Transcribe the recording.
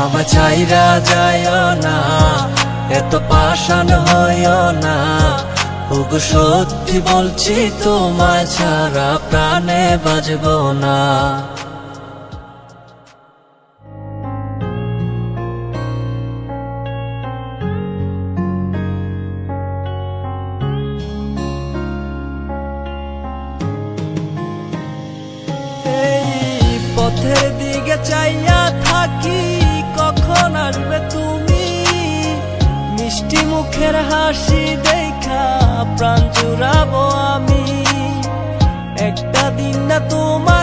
আমার ছাইরা যাইও না, এত পাষাণ হইও না। ওগো সত্যি বলছি তোমায় ছাড়া প্রাণে বাঁচবো না। পথের দিকে চাইয়া থাকি, কখন আসবে তুমি? মিষ্টি মুখের হাসি দেখা প্রাণ জুড়াবো আমি। একটা দিন না তোমার